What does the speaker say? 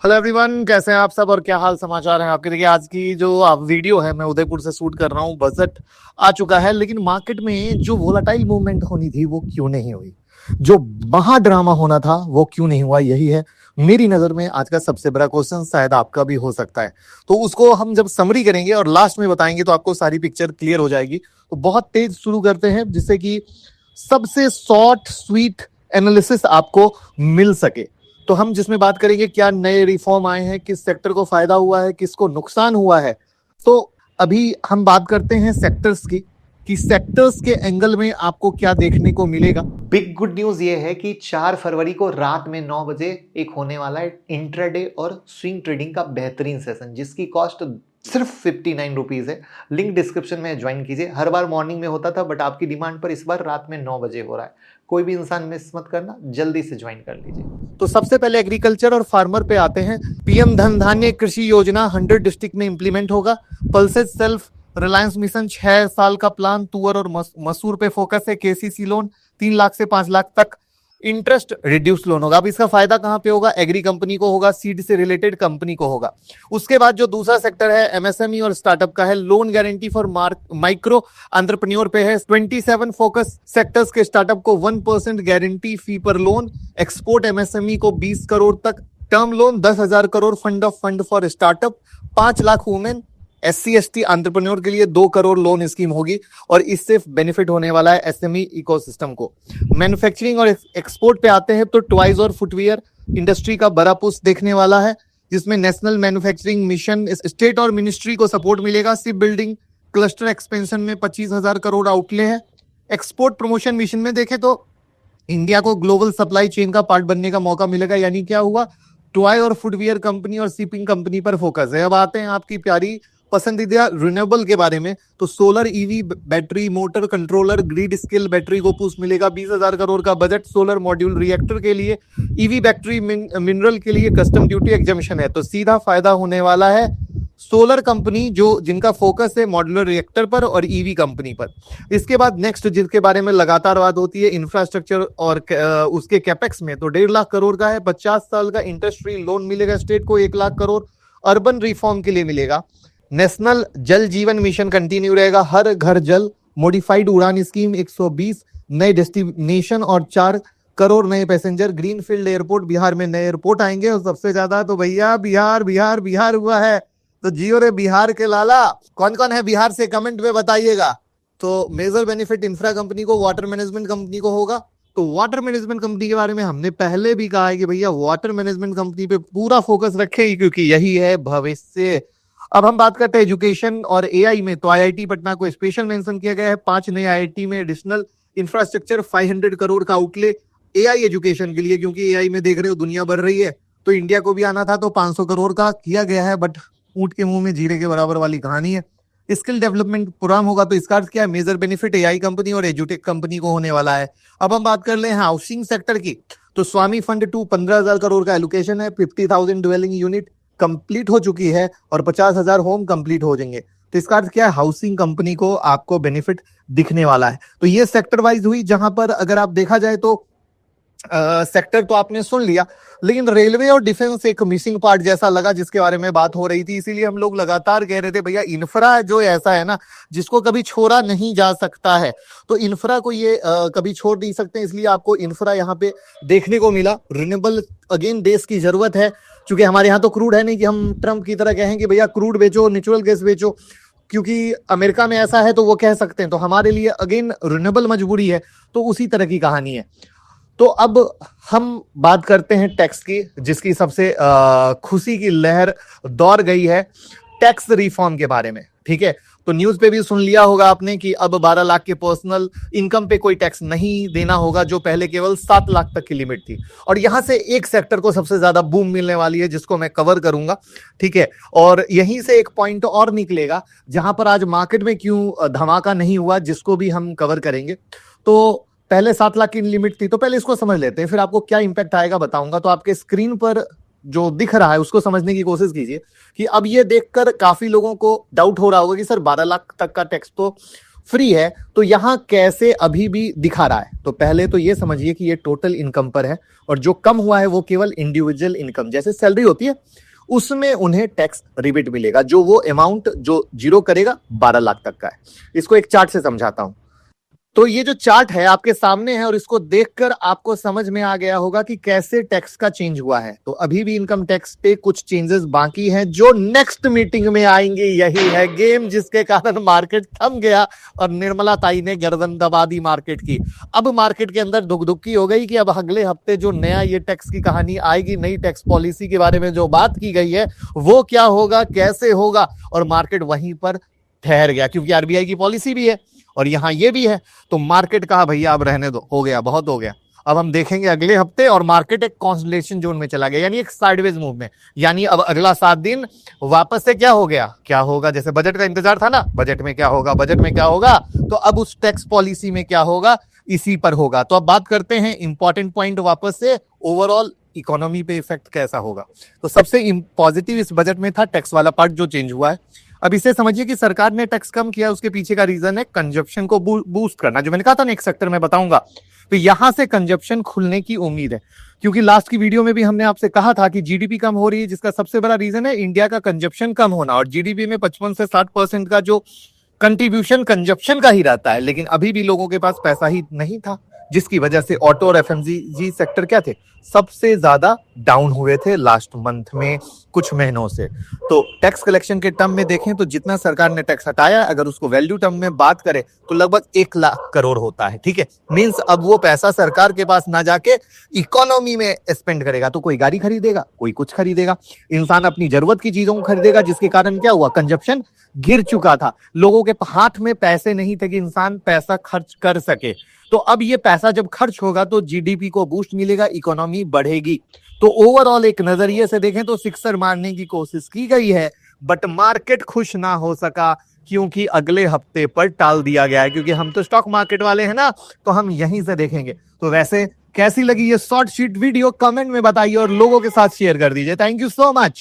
Hello everyone, कैसे हैं आप सब और क्या हाल समाचार हैं आपके। देखिए, आज की जो आप वीडियो है मैं उदयपुर से शूट कर रहा हूँ। बजट आ चुका है, लेकिन मार्केट में जो वोलाटाइल मूवमेंट होनी थी वो क्यों नहीं हुई, जो महा ड्रामा होना था वो क्यों नहीं हुआ, यही है मेरी नजर में आज का सबसे बड़ा क्वेश्चन। शायद आपका भी हो सकता है। तो उसको हम जब समरी करेंगे और लास्ट में बताएंगे तो आपको सारी पिक्चर क्लियर हो जाएगी। तो बहुत तेज शुरू करते हैं, जिससे कि सबसे शॉर्ट स्वीट एनालिसिस आपको मिल सके। तो हम जिसमें बात करेंगे क्या नए रिफॉर्म आए हैं, किस सेक्टर को फायदा हुआ है, किसको नुकसान हुआ है। तो अभी हम बात करते हैं सेक्टर्स की, कि सेक्टर्स के एंगल में आपको क्या देखने को मिलेगा। बिग गुड न्यूज ये है कि 4 फरवरी को रात में 9 बजे एक होने वाला है इंट्राडे और स्विंग ट्रेडिंग का बेहतरीन सेशन, जिसकी कॉस्ट सिर्फ 59 रुपीज है। लिंक डिस्क्रिप्शन में ज्वाइन कीजिए। हर बार मॉर्निंग में होता था, बट आपकी डिमांड पर इस बार रात में 9 बजे हो रहा है। कोई भी इंसान मिस मत करना, जल्दी से ज्वाइन कर लीजिए। तो सबसे पहले एग्रीकल्चर और फार्मर पे आते हैं। पीएम धन धान्य कृषि योजना 100 डिस्ट्रिक्ट में इंप्लीमेंट होगा। पल्सेस सेल्फ रिलायंस मिशन 6 साल का प्लान, तुअर और मसूर पे फोकस है। केसीसी लोन 3 लाख से 5 लाख तक इंटरेस्ट रिड्यूस लोन होगा। अब इसका फायदा कहां पे होगा? एग्री कंपनी को होगा, सीड से रिलेटेड कंपनी को होगा। उसके बाद जो दूसरा सेक्टर है एमएसएमई और स्टार्टअप का है। Loan guarantee for micro entrepreneur पे है। 27 फोकस सेक्टर्स के स्टार्टअप को 1% गारंटी फी पर लोन। एक्सपोर्ट एमएसएमई को 20 करोड़ तक term loan, 10,000 crore fund for startup, 5 lakh women SC/ST entrepreneur के लिए 2 करोड़ लोन स्कीम होगी। और इससे बेनिफिट होने वाला है एसएमई इकोसिस्टम को। मैन्युफैक्चरिंग और एक्सपोर्ट पे आते हैं तो टॉयज और फुटवियर इंडस्ट्री का बड़ा पुश देखने वाला है, जिसमें नेशनल मैन्युफैक्चरिंग मिशन स्टेट और मिनिस्ट्री को सपोर्ट मिलेगा। शिप बिल्डिंग क्लस्टर एक्सपेंशन में 25,000 करोड़ आउटले है। एक्सपोर्ट प्रमोशन मिशन में देखें तो इंडिया को ग्लोबल सप्लाई चेन का पार्ट बनने का मौका मिलेगा। यानी क्या हुआ? टॉय और फुटवियर कंपनी और शिपिंग कंपनी पर फोकस है। अब आते हैं आपकी प्यारी पसंदीदा रिन्यूएबल के बारे में। तो solar EV battery, motor controller, grid scale battery को पुश मिलेगा। 20,000 करोड़ का बजट। सोलर मॉड्यूल रिएक्टर के लिए, ईवी बैटरी मिनरल के लिए कस्टम ड्यूटी एग्जम्पशन है। तो सीधा फायदा होने वाला है सोलर कंपनी जो जिनका फोकस है मॉड्यूलर रिएक्टर पर और ईवी कंपनी पर। इसके बाद नेक्स्ट जिसके बारे में लगातार बात होती है इंफ्रास्ट्रक्चर और उसके कैपेक्स में, तो 1.5 लाख करोड़ का है। 50 साल का इंटरेस्ट फ्री लोन मिलेगा स्टेट को, 1 लाख करोड़ अर्बन रिफॉर्म के लिए मिलेगा। नेशनल जल जीवन मिशन कंटिन्यू रहेगा। हर घर जल, मॉडिफाइड उड़ान स्कीम, 120 नए डेस्टिनेशन और 4 करोड़ नए पैसेंजर। ग्रीनफील्ड एयरपोर्ट, बिहार में नए एयरपोर्ट आएंगे। और सबसे ज्यादा तो भैया बिहार बिहार बिहार हुआ है। तो जियो रे बिहार के लाला। कौन कौन है बिहार से कमेंट में बताइएगा। तो मेजर बेनिफिट इंफ्रा कंपनी को, वाटर मैनेजमेंट कंपनी को होगा। तो वाटर मैनेजमेंट कंपनी के बारे में हमने पहले भी कहा है कि भैया वाटर मैनेजमेंट कंपनी पे पूरा फोकस रखेगी, क्योंकि यही है भविष्य। अब हम बात करते हैं एजुकेशन और एआई में। तो आईआईटी पटना को स्पेशल मेंशन किया गया है। 5 नए आईआईटी में एडिशनल इंफ्रास्ट्रक्चर, 500 करोड़ का आउटले एआई एजुकेशन के लिए, क्योंकि एआई में देख रहे हो दुनिया बढ़ रही है। तो इंडिया को भी आना था, तो 500 करोड़ का किया गया है। बट ऊंट के मुंह में जीरे के बराबर वाली कहानी है। स्किल डेवलपमेंट प्रोग्राम होगा। तो इसका अर्थ क्या है? मेजर बेनिफिट एआई कंपनी और एजुटेक कंपनी को होने वाला है। अब हम बात कर ले हाउसिंग सेक्टर की। तो स्वामी फंड 2 15,000 करोड़ का एलोकेशन है। 50,000 ड्वेलिंग यूनिट कंप्लीट हो चुकी है और 50,000 होम कंप्लीट हो जाएंगे। तो इसका अर्थ क्या है? हाउसिंग कंपनी को आपको बेनिफिट दिखने वाला है। तो ये सेक्टर वाइज हुई, जहां पर अगर आप देखा जाए तो सेक्टर तो आपने सुन लिया, लेकिन रेलवे और डिफेंस एक मिसिंग पार्ट जैसा लगा, जिसके बारे में बात हो रही थी। इसीलिए हम लोग लगातार कह रहे थे भैया इंफ्रा जो ऐसा है ना, जिसको कभी छोड़ा नहीं जा सकता है। तो इंफ्रा को ये कभी छोड़ नहीं सकते, इसलिए आपको इंफ्रा यहाँ पे देखने को मिला। रिन्यूएबल अगेन देश की जरूरत है, क्योंकि हमारे यहाँ तो क्रूड है नहीं कि हम ट्रम्प की तरह कहें कि भैया क्रूड बेचो, नेचुरल गैस बेचो, क्योंकि अमेरिका में ऐसा है तो वो कह सकते हैं। तो हमारे लिए अगेन रिन्यूएबल मजबूरी है। तो उसी तरह की कहानी है। तो अब हम बात करते हैं टैक्स की, जिसकी सबसे खुशी की लहर दौड़ गई है टैक्स रिफॉर्म के बारे में। ठीक है, तो न्यूज पे भी सुन लिया होगा आपने कि अब 12 लाख के पर्सनल इनकम पे कोई टैक्स नहीं देना होगा, जो पहले केवल 7 लाख तक की लिमिट थी। और यहां से एक सेक्टर को सबसे ज्यादा बूम मिलने वाली है, जिसको मैं कवर करूंगा। ठीक है, और यहीं से एक पॉइंट और निकलेगा जहां पर आज मार्केट में क्यों धमाका नहीं हुआ, जिसको भी हम कवर करेंगे। तो पहले 7 लाख की लिमिट थी, तो पहले इसको समझ लेते हैं, फिर आपको क्या इंपैक्ट आएगा बताऊंगा। तो आपके स्क्रीन पर जो दिख रहा है उसको समझने की कोशिश कीजिए कि अब ये देखकर काफी लोगों को डाउट हो रहा होगा कि सर 12 लाख तक का टैक्स तो फ्री है, तो यहां कैसे अभी भी दिखा रहा है? तो पहले तो ये समझिए कि ये टोटल इनकम पर है, और जो कम हुआ है वो केवल इंडिविजुअल इनकम, जैसे सैलरी होती है उसमें उन्हें टैक्स रिबेट मिलेगा, जो वो अमाउंट जो जीरो करेगा 12 लाख तक का है। इसको एक चार्ट से समझाता हूं। तो ये जो चार्ट है आपके सामने है, और इसको देखकर आपको समझ में आ गया होगा कि कैसे टैक्स का चेंज हुआ है। तो अभी भी इनकम टैक्स पे कुछ चेंजेस बाकी हैं जो नेक्स्ट मीटिंग में आएंगे। यही है गेम जिसके कारण मार्केट थम गया और निर्मला ताई ने गर्दन दबा दी मार्केट की। अब मार्केट के अंदर दुखी हो गई कि अब अगले हफ्ते जो नया ये टैक्स की कहानी आएगी, नई टैक्स पॉलिसी के बारे में जो बात की गई है वो क्या होगा, कैसे होगा, और मार्केट वहीं पर ठहर गया क्योंकि आरबीआई की पॉलिसी भी है और यहां ये भी है। तो मार्केट कहा भैया अब रहने दो, हो गया, बहुत हो गया, अब हम देखेंगे अगले हफ्ते, और मार्केट एक कॉन्सोलेशन जोन में चला गया, यानी एक साइडवेज मूव में। यानी अब अगला 7 दिन वापस से क्या हो गया, क्या होगा, जैसे बजट का इंतजार था ना, बजट में क्या होगा, बजट में क्या होगा, तो अब उस टैक्स पॉलिसी में क्या होगा, इसी पर होगा। तो अब बात करते हैं इंपॉर्टेंट पॉइंट वापस से, ओवरऑल इकोनॉमी पे इफेक्ट कैसा होगा। तो सबसे पॉजिटिव इस बजट में था टैक्स वाला पार्ट जो चेंज हुआ है। अब इसे समझिए कि सरकार ने टैक्स कम किया, उसके पीछे का रीजन है कंजप्शन को बूस्ट करना, जो मैंने कहा था नेक्स्ट सेक्टर में बताऊंगा। तो यहां से कंजप्शन खुलने की उम्मीद है, क्योंकि लास्ट की वीडियो में भी हमने आपसे कहा था कि जीडीपी कम हो रही है, जिसका सबसे बड़ा रीजन है इंडिया का कंजप्शन कम होना, और जीडीपी में 55 से 60% का जो कंट्रीब्यूशन कंजप्शन का ही रहता है। लेकिन अभी भी लोगों के पास पैसा ही नहीं था, जिसकी वजह से ऑटो और एफएमसीजी सेक्टर क्या थे, सबसे ज्यादा डाउन हुए थे लास्ट मंथ में, कुछ महीनों से। तो टैक्स कलेक्शन के टर्म में देखें तो जितना सरकार ने टैक्स हटाया, अगर उसको वैल्यू टर्म में बात करें तो लगभग 1 लाख करोड़ होता है। ठीक है, मींस अब वो पैसा सरकार के पास ना जाके इकोनॉमी में स्पेंड करेगा, तो कोई गाड़ी खरीदेगा, कोई कुछ खरीदेगा, इंसान अपनी जरूरत की चीजों को खरीदेगा, जिसके कारण क्या हुआ, कंजप्शन गिर चुका था, लोगों के हाथ में पैसे नहीं थे कि इंसान पैसा खर्च कर सके। तो अब ये पैसा जब खर्च होगा तो जीडीपी को बूस्ट मिलेगा, इकोनॉमी बढ़ेगी। तो ओवरऑल एक नजरिए से देखें तो सिक्सर मारने की कोशिश की गई है, बट मार्केट खुश ना हो सका क्योंकि अगले हफ्ते पर टाल दिया गया है, क्योंकि हम तो स्टॉक मार्केट वाले हैं ना, तो हम यहीं से देखेंगे। तो वैसे कैसी लगी ये शॉर्ट शीट वीडियो, कमेंट में बताइए और लोगों के साथ शेयर कर दीजिए। Thank you so much.